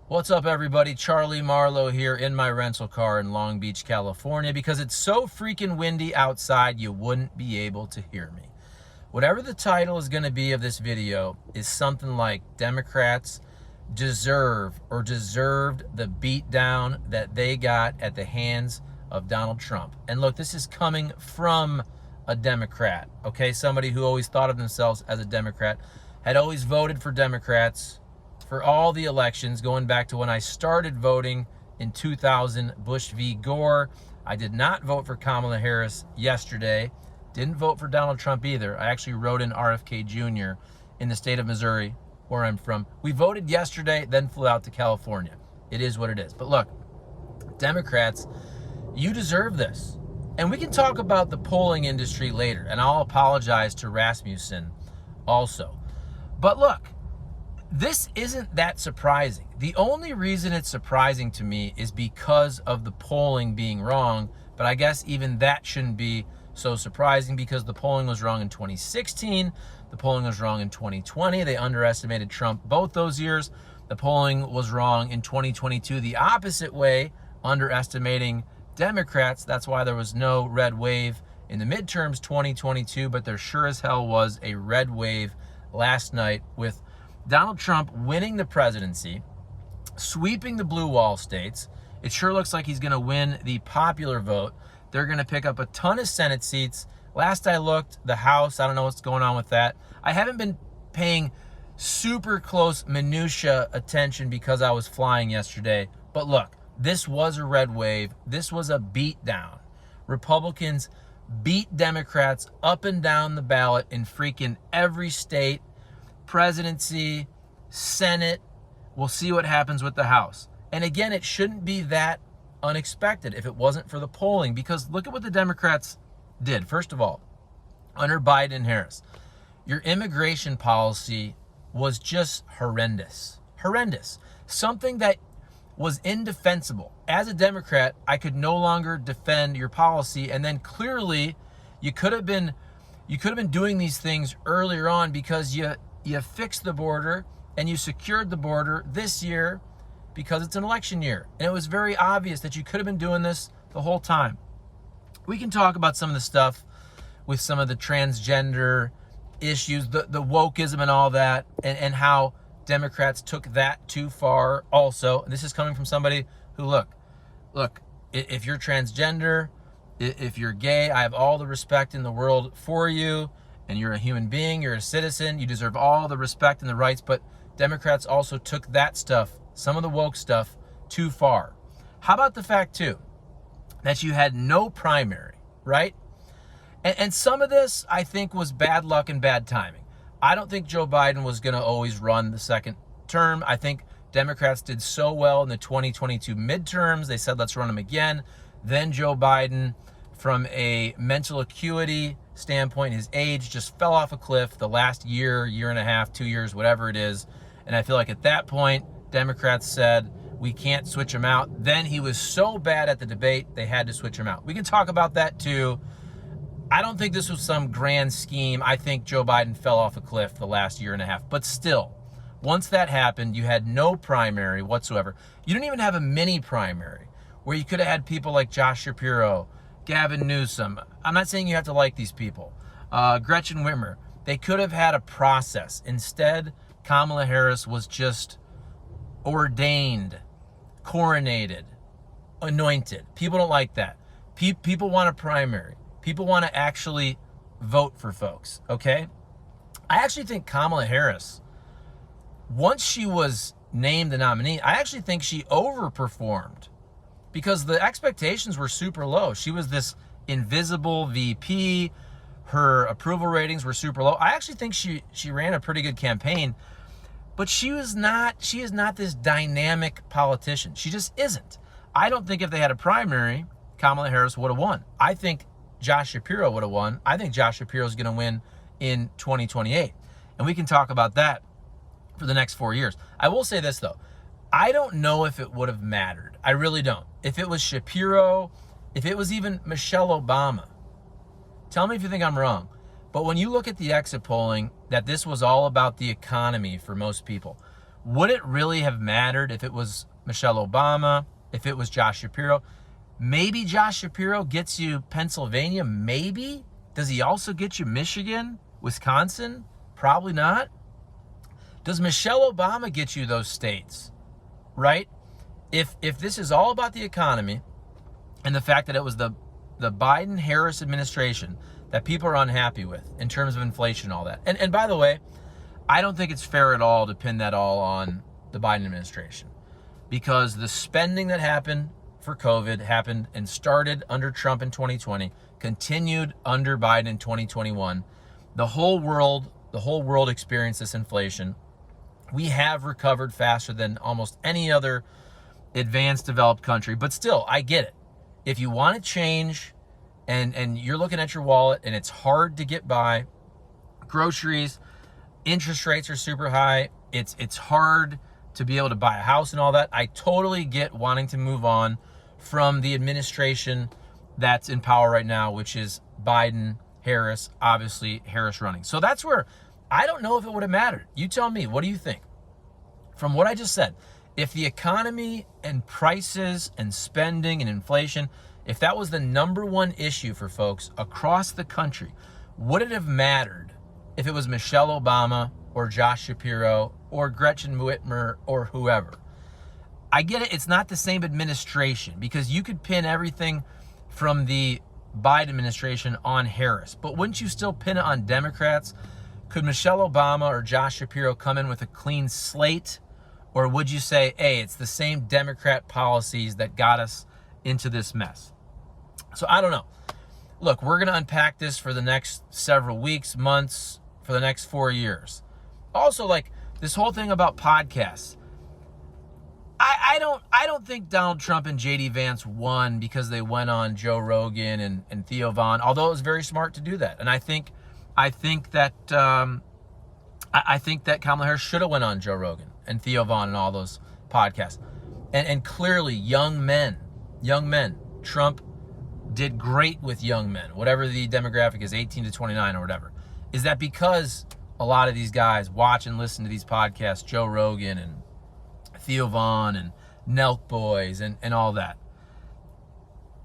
What's up, everybody? Charlie Marlow here in my rental car in Long Beach, California, because it's so freaking windy outside you wouldn't be able to hear me. Whatever the title is going to be of this video is something like Democrats deserved the beatdown that they got at the hands of Donald Trump. And look, this is coming from a Democrat, okay? Somebody who always thought of themselves as a Democrat, had always voted for Democrats for all the elections, going back to when I started voting in 2000, Bush v. Gore. I did not vote for Kamala Harris yesterday. Didn't vote for Donald Trump either. I actually wrote in RFK Jr. in the state of Missouri, where I'm from. We voted yesterday, then flew out to California. It is what it is. But look, Democrats, you deserve this. And we can talk about the polling industry later, and I'll apologize to Rasmussen also. But look, this isn't that surprising. The only reason it's surprising to me is because of the polling being wrong, but I guess even that shouldn't be so surprising because the polling was wrong in 2016, the polling was wrong in 2020, they underestimated Trump both those years. The polling was wrong in 2022 the opposite way, underestimating Democrats. That's why there was no red wave in the midterms 2022, but there sure as hell was a red wave last night with Donald Trump winning the presidency, sweeping the blue wall states. It sure looks like he's going to win the popular vote. They're going to pick up a ton of Senate seats. Last I looked, the House, I don't know what's going on with that. I haven't been paying super close minutia attention because I was flying yesterday. But look, this was a red wave. This was a beatdown. Republicans beat Democrats up and down the ballot in freaking every state. Presidency, Senate. We'll see what happens with the House. And again, it shouldn't be that unexpected if it wasn't for the polling, because look at what the Democrats did. First of all, under Biden and Harris, your immigration policy was just horrendous. Horrendous. Something that was indefensible. As a Democrat, I could no longer defend your policy, and then clearly you could have been doing these things earlier on because you fixed the border and you secured the border this year because it's an election year. And it was very obvious that you could have been doing this the whole time. We can talk about some of the stuff with some of the transgender issues, the wokeism and all that, and how Democrats took that too far also. And this is coming from somebody who, look, if you're transgender, if you're gay, I have all the respect in the world for you. And you're a human being, you're a citizen, you deserve all the respect and the rights, but Democrats also took that stuff, some of the woke stuff, too far. How about the fact, too, that you had no primary, right? And some of this, I think, was bad luck and bad timing. I don't think Joe Biden was going to always run the second term. I think Democrats did so well in the 2022 midterms, they said, let's run them again. Then Joe Biden, from a mental acuity standpoint, his age just fell off a cliff the last year and a half, 2 years, whatever it is. And I feel like at that point, Democrats said, we can't switch him out. Then he was so bad at the debate, they had to switch him out. We can talk about that too. I don't think this was some grand scheme. I think Joe Biden fell off a cliff the last year and a half. But still, once that happened, you had no primary whatsoever. You didn't even have a mini primary where you could have had people like Josh Shapiro, Gavin Newsom. I'm not saying you have to like these people. Gretchen Whitmer. They could have had a process. Instead, Kamala Harris was just ordained, coronated, anointed. People don't like that. People want a primary. People want to actually vote for folks, okay? I actually think Kamala Harris, once she was named the nominee, I actually think she overperformed, because the expectations were super low. She was this invisible VP. Her approval ratings were super low. I actually think she ran a pretty good campaign, but she is not this dynamic politician. She just isn't. I don't think if they had a primary, Kamala Harris would have won. I think Josh Shapiro would have won. I think Josh Shapiro is going to win in 2028. And we can talk about that for the next 4 years. I will say this, though. I don't know if it would have mattered. I really don't. If it was Shapiro, if it was even Michelle Obama, tell me if you think I'm wrong. But when you look at the exit polling, that this was all about the economy for most people. Would it really have mattered if it was Michelle Obama, if it was Josh Shapiro? Maybe Josh Shapiro gets you Pennsylvania, maybe. Does he also get you Michigan, Wisconsin? Probably not. Does Michelle Obama get you those states, right? If this is all about the economy and the fact that it was the Biden-Harris administration that people are unhappy with in terms of inflation and all that. And by the way, I don't think it's fair at all to pin that all on the Biden administration, because the spending that happened for COVID happened and started under Trump in 2020, continued under Biden in 2021. The whole world experienced this inflation. We have recovered faster than almost any other advanced developed country, but still, I get it. If you want to change and you're looking at your wallet and it's hard to get by, groceries, interest rates are super high, it's hard to be able to buy a house and all that. I totally get wanting to move on from the administration that's in power right now, which is Biden, Harris, obviously Harris running. So that's where I don't know if it would have mattered. You tell me, what do you think? From what I just said, if the economy and prices and spending and inflation, if that was the number one issue for folks across the country, would it have mattered if it was Michelle Obama or Josh Shapiro or Gretchen Whitmer or whoever? I get it. It's not the same administration, because you could pin everything from the Biden administration on Harris, but wouldn't you still pin it on Democrats? Could Michelle Obama or Josh Shapiro come in with a clean slate? Or would you say, hey, it's the same Democrat policies that got us into this mess? So I don't know. Look, we're going to unpack this for the next several weeks, months, for the next 4 years. Also, like this whole thing about podcasts. I don't think Donald Trump and J.D. Vance won because they went on Joe Rogan and Theo Von, although it was very smart to do that. And I think that Kamala Harris should have went on Joe Rogan and Theo Von and all those podcasts. And clearly, young men, Trump did great with young men, whatever the demographic is, 18 to 29 or whatever. Is that because a lot of these guys watch and listen to these podcasts, Joe Rogan and Theo Von and Nelk Boys and all that?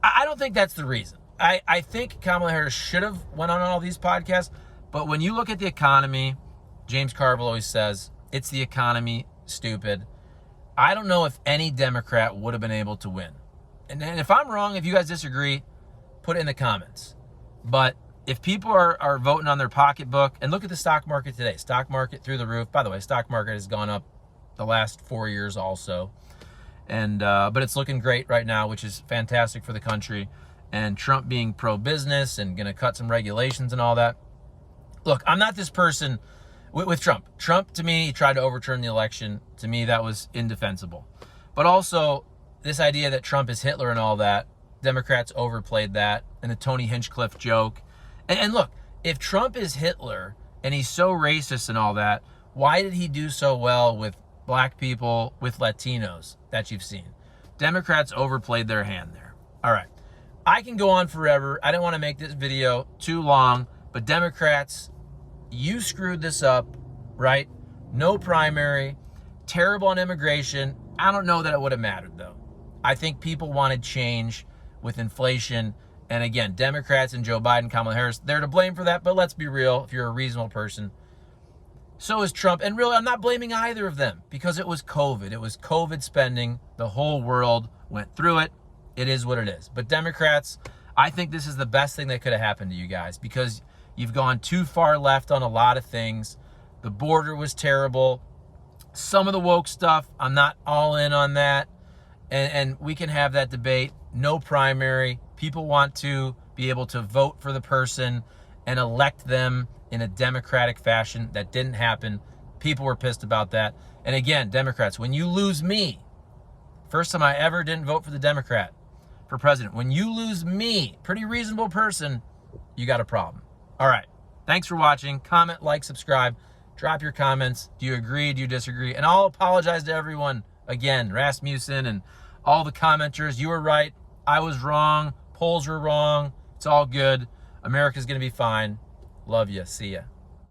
I don't think that's the reason. I think Kamala Harris should have went on all these podcasts, but when you look at the economy, James Carville always says, it's the economy, stupid. I don't know if any Democrat would have been able to win. And if I'm wrong, if you guys disagree, put it in the comments. But if people are voting on their pocketbook, and look at the stock market today, stock market through the roof. By the way, stock market has gone up the last 4 years also. And but it's looking great right now, which is fantastic for the country. And Trump being pro-business and going to cut some regulations and all that. Look, I'm not this person with Trump. Trump, to me, he tried to overturn the election. To me, that was indefensible. But also, this idea that Trump is Hitler and all that, Democrats overplayed that, and the Tony Hinchcliffe joke. And look, if Trump is Hitler and he's so racist and all that, why did he do so well with black people, with Latinos that you've seen? Democrats overplayed their hand there. All right. I can go on forever. I didn't want to make this video too long, but Democrats, you screwed this up, right? No primary, terrible on immigration. I don't know that it would have mattered, though. I think people wanted change with inflation. And again, Democrats and Joe Biden, Kamala Harris, they're to blame for that. But let's be real, if you're a reasonable person, so is Trump. And really, I'm not blaming either of them, because it was COVID. It was COVID spending. The whole world went through it. It is what it is. But Democrats, I think this is the best thing that could have happened to you guys, because you've gone too far left on a lot of things. The border was terrible. Some of the woke stuff, I'm not all in on that. And we can have that debate. No primary. People want to be able to vote for the person and elect them in a democratic fashion. That didn't happen. People were pissed about that. And again, Democrats, when you lose me, first time I ever didn't vote for the Democrat for president. When you lose me, pretty reasonable person, you got a problem. All right. Thanks for watching. Comment, like, subscribe. Drop your comments. Do you agree? Do you disagree? And I'll apologize to everyone. Again, Rasmussen and all the commenters. You were right. I was wrong. Polls were wrong. It's all good. America's going to be fine. Love you. See ya.